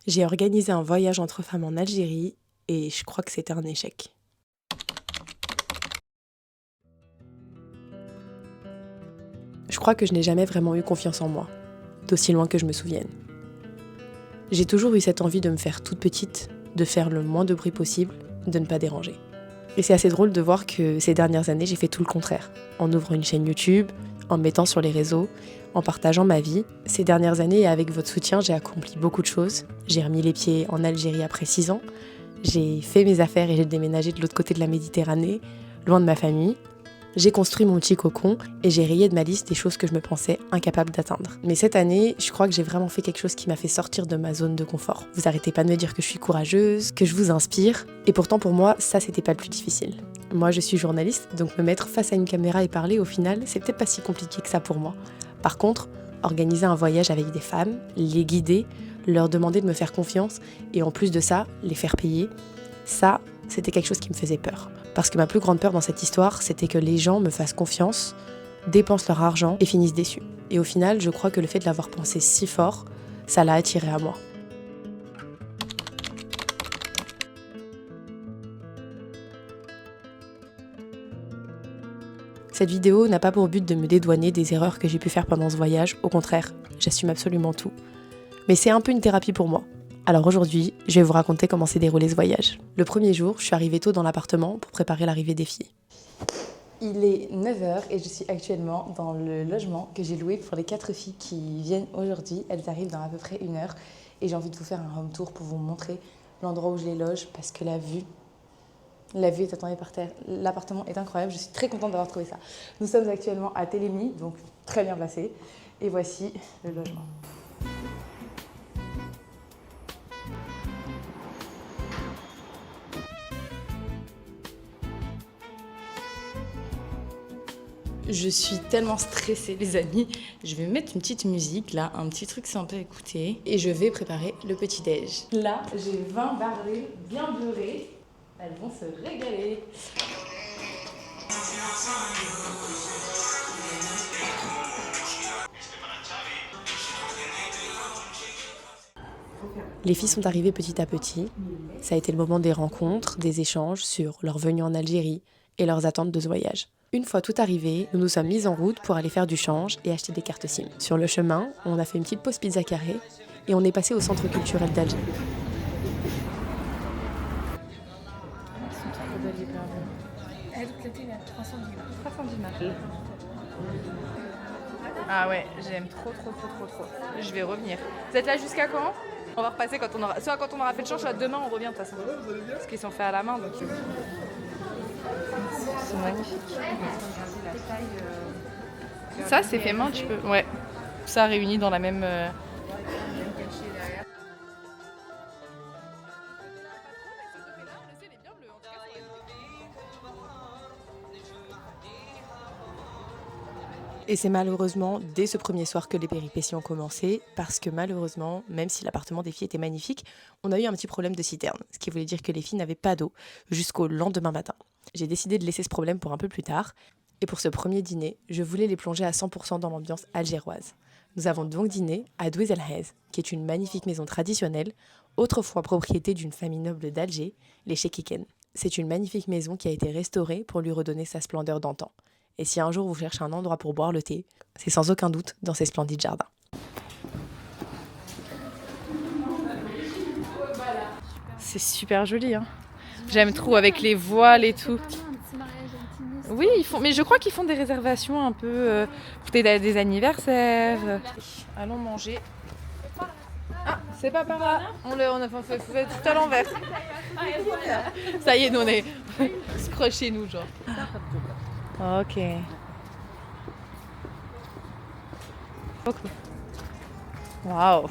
J'ai organisé un voyage entre femmes en Algérie et je crois que c'était un échec. Je crois que je n'ai jamais vraiment eu confiance en moi, d'aussi loin que je me souvienne. J'ai toujours eu cette envie de me faire toute petite, de faire le moins de bruit possible, de ne pas déranger. Et c'est assez drôle de voir que ces dernières années, j'ai fait tout le contraire. En ouvrant une chaîne YouTube, en me mettant sur les réseaux, en partageant ma vie. Ces dernières années, et avec votre soutien, j'ai accompli beaucoup de choses. J'ai remis les pieds en Algérie après 6 ans. J'ai fait mes affaires et j'ai déménagé de l'autre côté de la Méditerranée, loin de ma famille. J'ai construit mon petit cocon et j'ai rayé de ma liste des choses que je me pensais incapable d'atteindre. Mais cette année, je crois que j'ai vraiment fait quelque chose qui m'a fait sortir de ma zone de confort. Vous arrêtez pas de me dire que je suis courageuse, que je vous inspire, et pourtant pour moi, ça c'était pas le plus difficile. Moi je suis journaliste, donc me mettre face à une caméra et parler au final, c'est peut-être pas si compliqué que ça pour moi. Par contre, organiser un voyage avec des femmes, les guider, leur demander de me faire confiance, et en plus de ça, les faire payer, ça, c'était quelque chose qui me faisait peur. Parce que ma plus grande peur dans cette histoire, c'était que les gens me fassent confiance, dépensent leur argent et finissent déçus. Et au final, je crois que le fait de l'avoir pensé si fort, ça l'a attiré à moi. Cette vidéo n'a pas pour but de me dédouaner des erreurs que j'ai pu faire pendant ce voyage, au contraire, j'assume absolument tout. Mais c'est un peu une thérapie pour moi. Alors aujourd'hui, je vais vous raconter comment s'est déroulé ce voyage. Le premier jour, je suis arrivée tôt dans l'appartement pour préparer l'arrivée des filles. Il est 9h et je suis actuellement dans le logement que j'ai loué pour les 4 filles qui viennent aujourd'hui. Elles arrivent dans à peu près 1 heure et j'ai envie de vous faire un home tour pour vous montrer l'endroit où je les loge parce que la vue est attendue par terre. L'appartement est incroyable, je suis très contente d'avoir trouvé ça. Nous sommes actuellement à Télémy, donc très bien placé. Et voici le logement. Je suis tellement stressée les amis, je vais mettre une petite musique là, un petit truc sympa à écouter et je vais préparer le petit déj. Là j'ai 20 bardées bien beurrées, elles vont se régaler. Les filles sont arrivées petit à petit. Ça a été le moment des rencontres, des échanges sur leur venue en Algérie et leurs attentes de ce voyage. Une fois tout arrivé, nous nous sommes mis en route pour aller faire du change et acheter des cartes SIM. Sur le chemin, on a fait une petite pause pizza carré et on est passé au centre culturel d'Alger. Ah ouais, j'aime trop. Je vais revenir. Vous êtes là jusqu'à quand? On va repasser soit quand on aura fait le change, soit demain on revient de toute façon. Parce qu'ils sont faits à la main donc. C'est magnifique. Ça c'est fait main, tu peux. Ouais. Ça réuni dans la même. Et c'est malheureusement dès ce premier soir que les péripéties ont commencé, parce que malheureusement, même si l'appartement des filles était magnifique, on a eu un petit problème de citerne, ce qui voulait dire que les filles n'avaient pas d'eau jusqu'au lendemain matin. J'ai décidé de laisser ce problème pour un peu plus tard, et pour ce premier dîner, je voulais les plonger à 100% dans l'ambiance algéroise. Nous avons donc dîné à Douez El Hez, qui est une magnifique maison traditionnelle, autrefois propriété d'une famille noble d'Alger, les Chekiken. C'est une magnifique maison qui a été restaurée pour lui redonner sa splendeur d'antan. Et si un jour vous cherchez un endroit pour boire le thé, c'est sans aucun doute dans ces splendides jardins. C'est super joli, hein. J'aime trop avec les voiles et tout. Oui, mais je crois qu'ils font des réservations un peu pour des anniversaires. Allons manger. Ah, c'est pas par là. On a fait tout à l'envers. Ça y est, nous on est scrochés nous genre. Ok. Beaucoup. Waouh.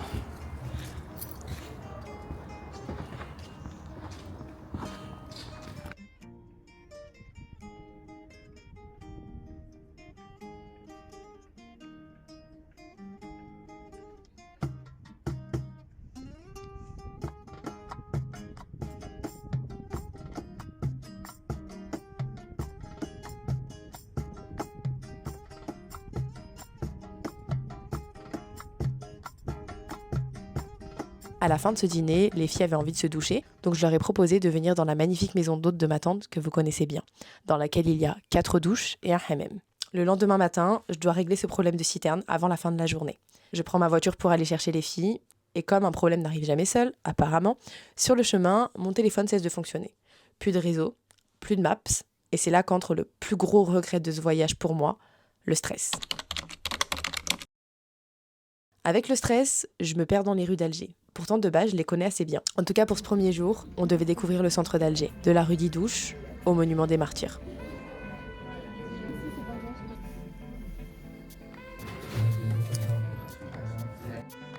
À la fin de ce dîner, les filles avaient envie de se doucher, donc je leur ai proposé de venir dans la magnifique maison d'hôte de ma tante que vous connaissez bien, dans laquelle il y a 4 douches et un hammam. Le lendemain matin, je dois régler ce problème de citerne avant la fin de la journée. Je prends ma voiture pour aller chercher les filles, et comme un problème n'arrive jamais seul, apparemment, sur le chemin, mon téléphone cesse de fonctionner. Plus de réseau, plus de maps, et c'est là qu'entre le plus gros regret de ce voyage pour moi, le stress. Avec le stress, je me perds dans les rues d'Alger. Pourtant, de base, je les connais assez bien. En tout cas, pour ce premier jour, on devait découvrir le centre d'Alger, de la rue d'Idouche au monument des Martyrs.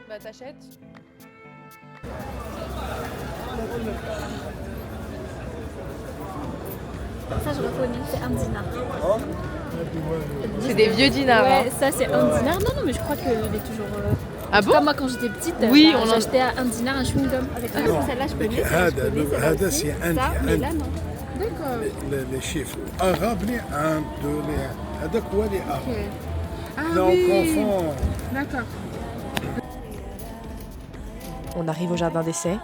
Bah t'achètes. Ça, je reconnais, c'est un dinar. C'est des vieux dinars. Ouais, ça, c'est un dinar. Non, mais je crois qu'il est toujours. Ah bon? Comme moi, quand j'étais petite, Oui, on en- j'achetais à un dinar un chewing-gum. Avec celle-là, je connais. هذا سي عندي Ça, mais là, non. D'accord. لي شيفر arabe لي un deux لي هذاك هو لي arabe Ah donc oui. confond D'accord. On arrive au jardin d'essai,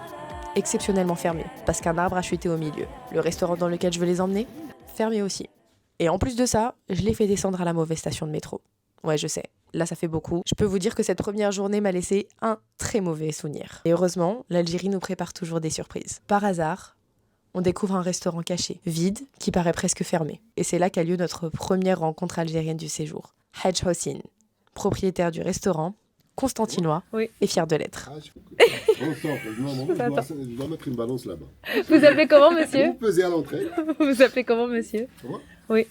exceptionnellement fermé, parce qu'un arbre a chuté au milieu. Le restaurant dans lequel je veux les emmener, fermé aussi. Et en plus de ça, je les fais descendre à la mauvaise station de métro. Ouais, je sais, là ça fait beaucoup. Je peux vous dire que cette première journée m'a laissé un très mauvais souvenir. Et heureusement, l'Algérie nous prépare toujours des surprises. Par hasard, on découvre un restaurant caché, vide, qui paraît presque fermé. Et c'est là qu'a lieu notre première rencontre algérienne du séjour. Hadj Hossein, propriétaire du restaurant, constantinois et fier de l'être. Je dois mettre une balance là-bas. Vous appelez comment, monsieur? Vous pesez à l'entrée. Vous appelez comment, monsieur? Comment? Oui.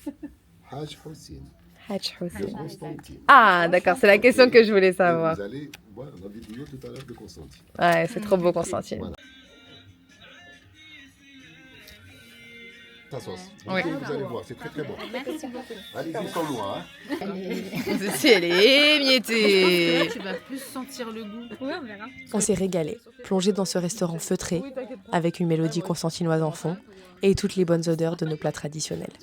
Haj Hossein. Hadj Hossein. Constantine. Ah, d'accord, c'est la question que je voulais savoir. Vous allez voir la vidéo tout à l'heure de Constantine. Ouais, c'est trop beau, Constantine. Voilà. Ta sauce. Oui. Vous allez voir, c'est très très bon. Allez-y sans moi. Hein. Si elle est émiettée. Tu vas plus sentir le goût. Ouais, on verra. On s'est régalé, plongé dans ce restaurant feutré, avec une mélodie constantinoise en fond, et toutes les bonnes odeurs de nos plats traditionnels.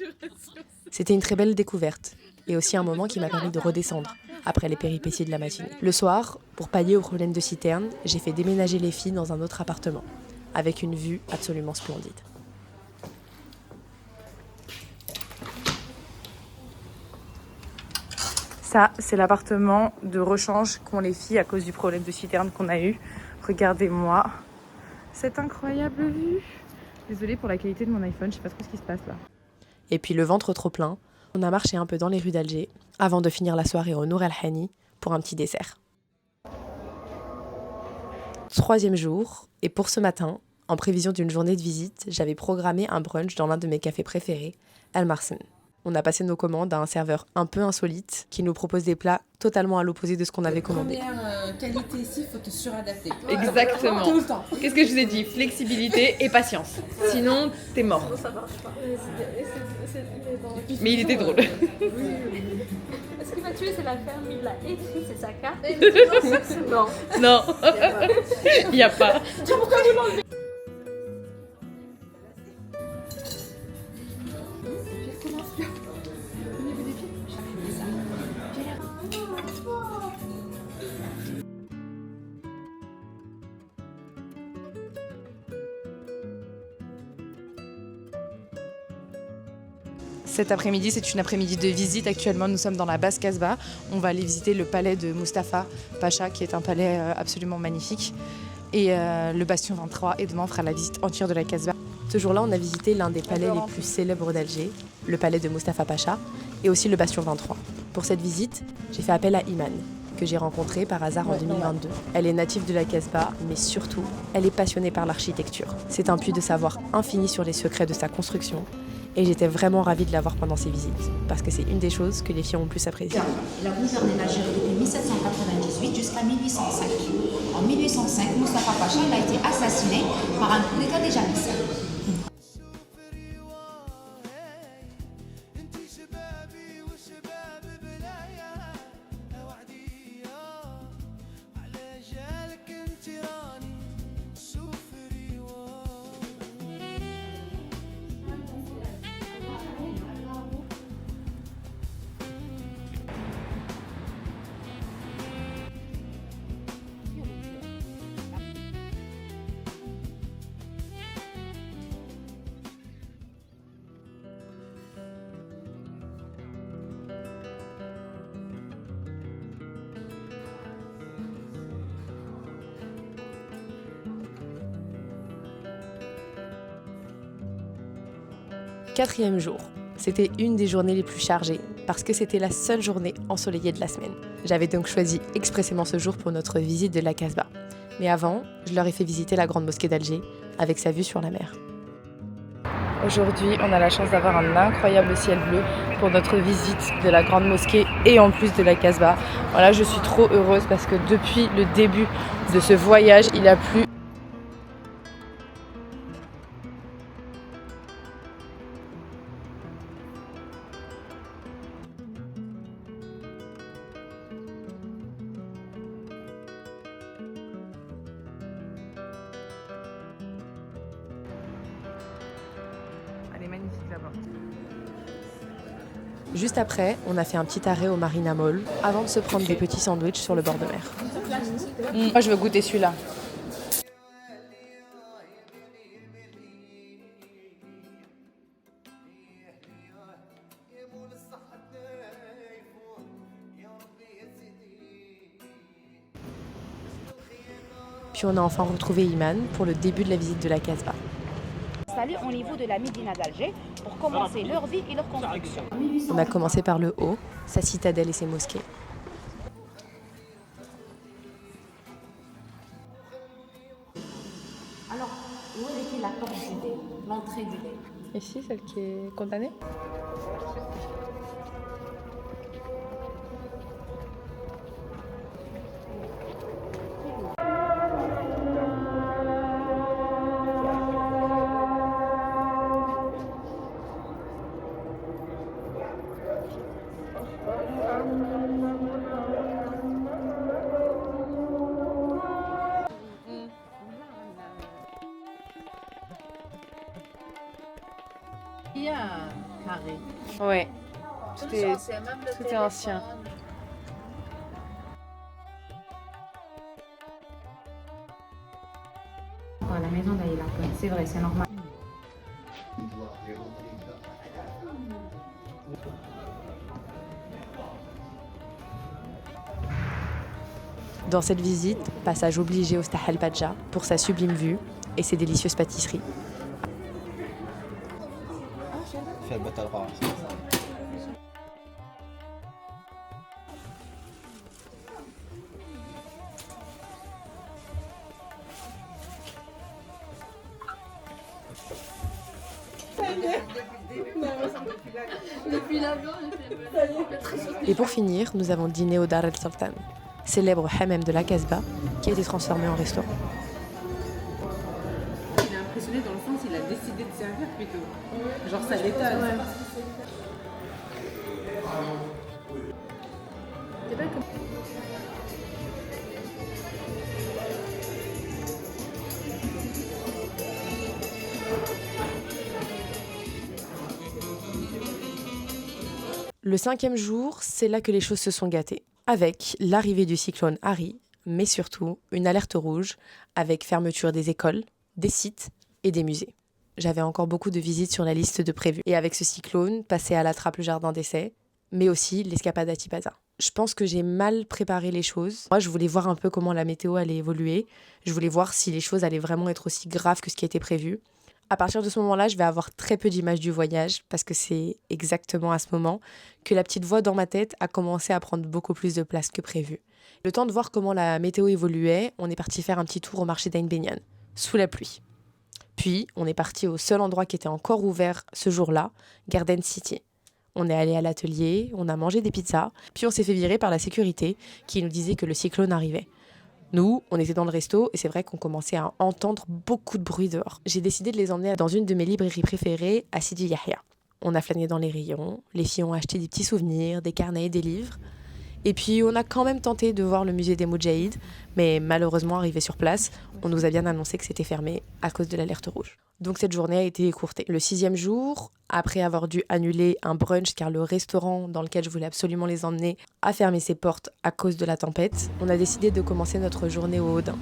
C'était une très belle découverte, et aussi un moment qui m'a permis de redescendre, après les péripéties de la matinée. Le soir, pour pallier au problème de citerne, j'ai fait déménager les filles dans un autre appartement, avec une vue absolument splendide. Ça, c'est l'appartement de rechange qu'ont les filles à cause du problème de citerne qu'on a eu. Regardez-moi cette incroyable vue. Désolée pour la qualité de mon iPhone, je sais pas trop ce qui se passe là. Et puis le ventre trop plein, on a marché un peu dans les rues d'Alger avant de finir la soirée au Nour El Hani pour un petit dessert. 3e jour, et pour ce matin, en prévision d'une journée de visite, j'avais programmé un brunch dans l'un de mes cafés préférés, Al Marsen. On a passé nos commandes à un serveur un peu insolite qui nous propose des plats totalement à l'opposé de ce qu'on avait commandé. Première qualité ici, il faut te suradapter. Exactement. Tout le temps. Qu'est-ce que je vous ai dit? Flexibilité et patience. Sinon, t'es mort. Mais il était drôle. Ce qui m'a tué, c'est la ferme. Il l'a écrit, c'est sa carte. Non. Non, il n'y a pas. Cet après-midi, c'est une après-midi de visite. Actuellement, nous sommes dans la basse Casbah. On va aller visiter le palais de Mustapha Pacha, qui est un palais absolument magnifique. Et le bastion 23. Et demain, on fera la visite entière de la Casbah. Ce jour-là, on a visité l'un des palais les plus célèbres d'Alger, le palais de Mustapha Pacha, et aussi le bastion 23. Pour cette visite, j'ai fait appel à Iman, que j'ai rencontrée par hasard en 2022. Elle est native de la Casbah, mais surtout, elle est passionnée par l'architecture. C'est un puits de savoir infini sur les secrets de sa construction. Et j'étais vraiment ravie de la voir pendant ces visites, parce que c'est une des choses que les filles ont le plus appréciées. Il a gouverné l'Algérie depuis 1798 jusqu'à 1805. En 1805, Mustapha Pacha il a été assassiné par un coup d'État des janissaires. 4e jour. C'était une des journées les plus chargées, parce que c'était la seule journée ensoleillée de la semaine. J'avais donc choisi expressément ce jour pour notre visite de la Casbah. Mais avant, je leur ai fait visiter la grande mosquée d'Alger, avec sa vue sur la mer. Aujourd'hui, on a la chance d'avoir un incroyable ciel bleu pour notre visite de la grande mosquée et en plus de la Casbah. Voilà, je suis trop heureuse parce que depuis le début de ce voyage, il a plu. Elle est magnifique là-bas. Juste après, on a fait un petit arrêt au Marina Mall avant de se prendre des petits sandwichs sur le bord de mer. Moi, je veux goûter celui-là. Puis on a enfin retrouvé Iman pour le début de la visite de la Casbah. Installés au niveau de la Médina d'Alger pour commencer leur vie et leur construction. On a commencé par le haut, sa citadelle et ses mosquées. Alors, où était la porte du lait, l'entrée du lait? Ici, celle qui est condamnée ? Il y a un carré. Ouais, tout est ancien. La maison d'Aïla, c'est vrai, c'est normal. Dans cette visite, passage obligé au Stahel Badja pour sa sublime vue et ses délicieuses pâtisseries. Et pour finir, nous avons dîné au Dar el Sultan, célèbre hammam de la Casbah qui a été transformé en restaurant. Il est impressionné dans le sens il a décidé de servir plutôt. Genre ça l'étonne. Ouais. Le 5e jour, c'est là que les choses se sont gâtées, avec l'arrivée du cyclone Harry, mais surtout une alerte rouge avec fermeture des écoles, des sites et des musées. J'avais encore beaucoup de visites sur la liste de prévues. Et avec ce cyclone, passer à la trappe le jardin d'essai, mais aussi l'escapade à Tipaza. Je pense que j'ai mal préparé les choses. Moi, je voulais voir un peu comment la météo allait évoluer. Je voulais voir si les choses allaient vraiment être aussi graves que ce qui était prévu. À partir de ce moment-là, je vais avoir très peu d'images du voyage parce que c'est exactement à ce moment que la petite voix dans ma tête a commencé à prendre beaucoup plus de place que prévu. Le temps de voir comment la météo évoluait, on est parti faire un petit tour au marché d'Ain Benyan, sous la pluie. Puis, on est parti au seul endroit qui était encore ouvert ce jour-là, Garden City. On est allé à l'atelier, on a mangé des pizzas, puis on s'est fait virer par la sécurité qui nous disait que le cyclone arrivait. Nous, on était dans le resto et c'est vrai qu'on commençait à entendre beaucoup de bruit dehors. J'ai décidé de les emmener dans une de mes librairies préférées, à Sidi Yahya. On a flâné dans les rayons, les filles ont acheté des petits souvenirs, des carnets, des livres. Et puis on a quand même tenté de voir le musée des Moudjahid, mais malheureusement arrivé sur place, on nous a bien annoncé que c'était fermé à cause de l'alerte rouge. Donc cette journée a été écourtée. Le 6e jour, après avoir dû annuler un brunch car le restaurant dans lequel je voulais absolument les emmener a fermé ses portes à cause de la tempête, on a décidé de commencer notre journée au Odin.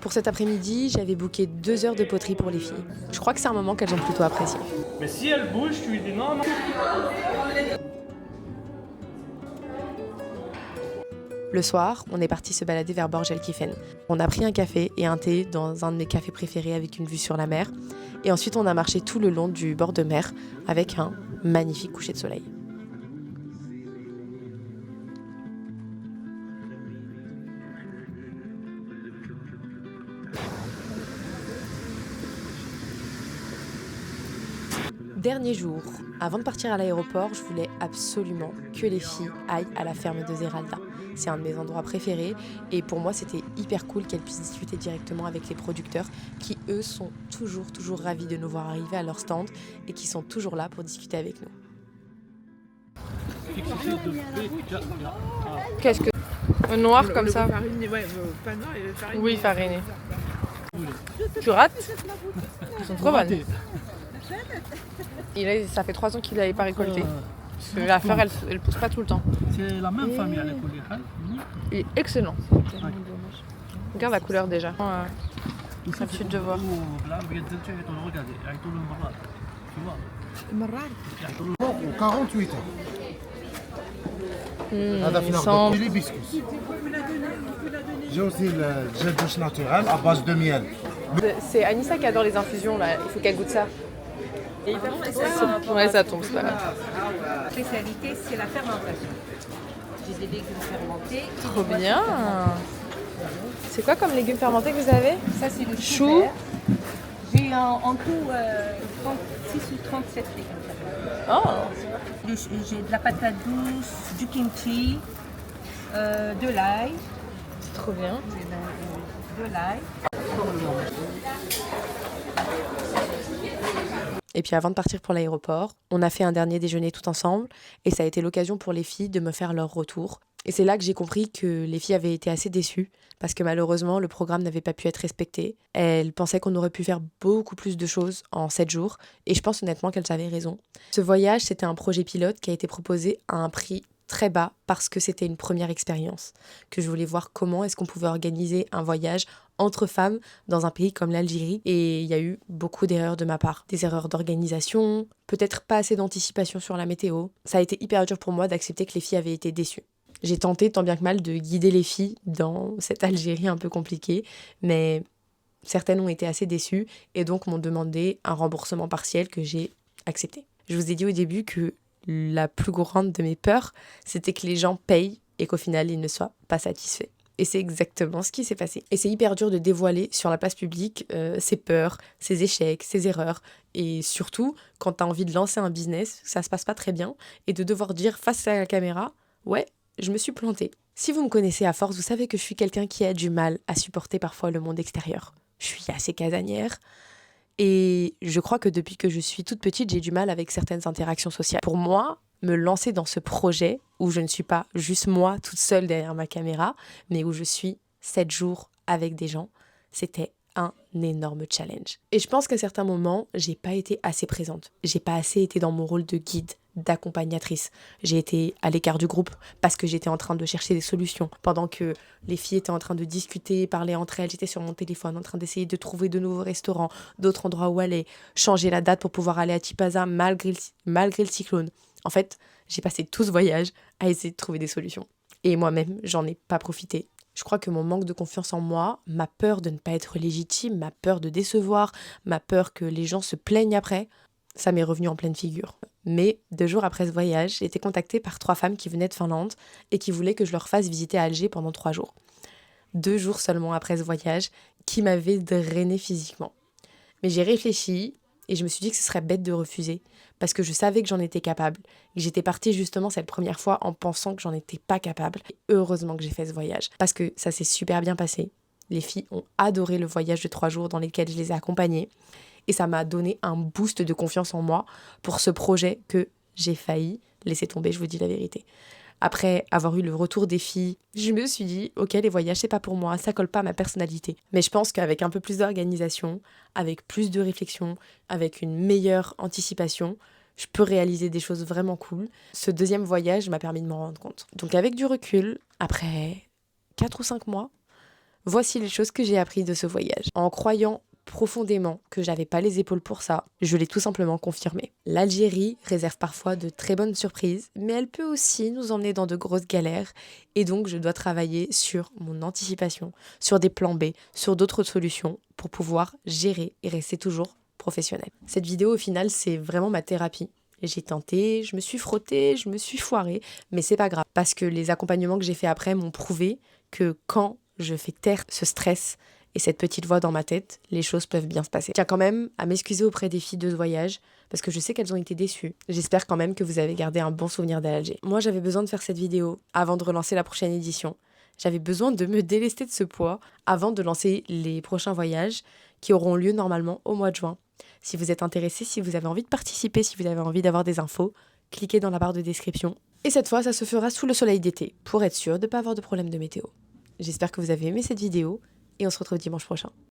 Pour cet après-midi, j'avais booké 2 heures de poterie pour les filles. Je crois que c'est un moment qu'elles ont plutôt apprécié. Mais si elle bouge, tu lui dis non. Le soir, on est parti se balader vers Borj El Kifen. On a pris un café et un thé dans un de mes cafés préférés avec une vue sur la mer. Et ensuite, on a marché tout le long du bord de mer avec un magnifique coucher de soleil. Dernier jour, avant de partir à l'aéroport, je voulais absolument que les filles aillent à la ferme de Zeralda. C'est un de mes endroits préférés et pour moi c'était hyper cool qu'elles puissent discuter directement avec les producteurs qui eux sont toujours ravis de nous voir arriver à leur stand et qui sont toujours là pour discuter avec nous. Qu'est-ce que... Noir comme ça? Fariné, ouais, pas noir et fariné. Oui, fariné. Tu rates? Ils sont trop bonnes. Et là, ça fait 3 ans qu'il n'avait pas récolté. Parce que la fleur, elle pousse pas tout le temps. C'est la même famille à l'école. Il est excellent. Regarde la couleur déjà. L'habitude de voir. 48 ans. Il semble... l'hibiscus. J'ai aussi le gel douche naturel à base de miel. C'est Anissa qui adore les infusions là, il faut qu'elle goûte ça. Ouais, ça tombe, c'est pas grave. La spécialité, c'est la fermentation. J'ai des légumes fermentés. Trop bien. C'est quoi comme légumes fermentés que vous avez? Ça, c'est le chou. J'ai en tout 36 ou 37 légumes fermentés. Oh. J'ai de la patate douce, du kimchi, de l'ail. C'est trop bien. De l'ail. Et puis avant de partir pour l'aéroport, on a fait un dernier déjeuner tout ensemble et ça a été l'occasion pour les filles de me faire leur retour. Et c'est là que j'ai compris que les filles avaient été assez déçues parce que malheureusement le programme n'avait pas pu être respecté. Elles pensaient qu'on aurait pu faire beaucoup plus de choses en 7 jours et je pense honnêtement qu'elles avaient raison. Ce voyage, c'était un projet pilote qui a été proposé à un prix très bas parce que c'était une première expérience, que je voulais voir comment est-ce qu'on pouvait organiser un voyage entre femmes dans un pays comme l'Algérie. Et il y a eu beaucoup d'erreurs de ma part. Des erreurs d'organisation, peut-être pas assez d'anticipation sur la météo. Ça a été hyper dur pour moi d'accepter que les filles avaient été déçues. J'ai tenté tant bien que mal de guider les filles dans cette Algérie un peu compliquée, mais certaines ont été assez déçues et donc m'ont demandé un remboursement partiel que j'ai accepté. Je vous ai dit au début que la plus grande de mes peurs, c'était que les gens payent et qu'au final, ils ne soient pas satisfaits. Et c'est exactement ce qui s'est passé. Et c'est hyper dur de dévoiler sur la place publique ses peurs, ses échecs, ses erreurs. Et surtout, quand tu as envie de lancer un business, ça se passe pas très bien. Et de devoir dire face à la caméra, ouais, je me suis plantée. Si vous me connaissez à force, vous savez que je suis quelqu'un qui a du mal à supporter parfois le monde extérieur. Je suis assez casanière. Et je crois que depuis que je suis toute petite, j'ai du mal avec certaines interactions sociales. Pour moi, me lancer dans ce projet où je ne suis pas juste moi toute seule derrière ma caméra, mais où je suis 7 jours avec des gens, c'était un énorme challenge. Et je pense qu'à certains moments, j'ai pas été assez présente. J'ai pas assez été dans mon rôle de guide, d'accompagnatrice. J'ai été à l'écart du groupe parce que j'étais en train de chercher des solutions. Pendant que les filles étaient en train de discuter, parler entre elles, j'étais sur mon téléphone en train d'essayer de trouver de nouveaux restaurants, d'autres endroits où aller, changer la date pour pouvoir aller à Tipaza malgré le cyclone. En fait, j'ai passé tout ce voyage à essayer de trouver des solutions. Et moi-même, j'en ai pas profité. Je crois que mon manque de confiance en moi, ma peur de ne pas être légitime, ma peur de décevoir, ma peur que les gens se plaignent après, ça m'est revenu en pleine figure. Mais 2 jours après ce voyage, j'ai été contactée par 3 femmes qui venaient de Finlande et qui voulaient que je leur fasse visiter Alger pendant 3 jours. 2 jours seulement après ce voyage, qui m'avait drainé physiquement. Mais j'ai réfléchi et je me suis dit que ce serait bête de refuser parce que je savais que j'en étais capable. Et j'étais partie justement cette première fois en pensant que j'en étais pas capable. Et heureusement que j'ai fait ce voyage parce que ça s'est super bien passé. Les filles ont adoré le voyage de 3 jours dans lesquels je les ai accompagnées. Et ça m'a donné un boost de confiance en moi pour ce projet que j'ai failli laisser tomber, je vous dis la vérité. Après avoir eu le retour des filles, je me suis dit, ok, les voyages, c'est pas pour moi, ça colle pas à ma personnalité. Mais je pense qu'avec un peu plus d'organisation, avec plus de réflexion, avec une meilleure anticipation, je peux réaliser des choses vraiment cool. Ce 2e voyage m'a permis de m'en rendre compte. Donc avec du recul, après 4 ou 5 mois, voici les choses que j'ai apprises de ce voyage. En croyant profondément que j'avais pas les épaules pour ça, je l'ai tout simplement confirmé. L'Algérie réserve parfois de très bonnes surprises, mais elle peut aussi nous emmener dans de grosses galères, et donc je dois travailler sur mon anticipation, sur des plans B, sur d'autres solutions pour pouvoir gérer et rester toujours professionnelle. Cette vidéo au final c'est vraiment ma thérapie. J'ai tenté, je me suis frottée, je me suis foirée, mais c'est pas grave parce que les accompagnements que j'ai fait après m'ont prouvé que quand je fais taire ce stress et cette petite voix dans ma tête, les choses peuvent bien se passer. Je tiens quand même à m'excuser auprès des filles de ce voyage parce que je sais qu'elles ont été déçues. J'espère quand même que vous avez gardé un bon souvenir d'Alger. Moi, j'avais besoin de faire cette vidéo avant de relancer la prochaine édition. J'avais besoin de me délester de ce poids avant de lancer les prochains voyages qui auront lieu normalement au mois de juin. Si vous êtes intéressé, si vous avez envie de participer, si vous avez envie d'avoir des infos, cliquez dans la barre de description. Et cette fois, ça se fera sous le soleil d'été pour être sûr de ne pas avoir de problème de météo. J'espère que vous avez aimé cette vidéo et on se retrouve dimanche prochain.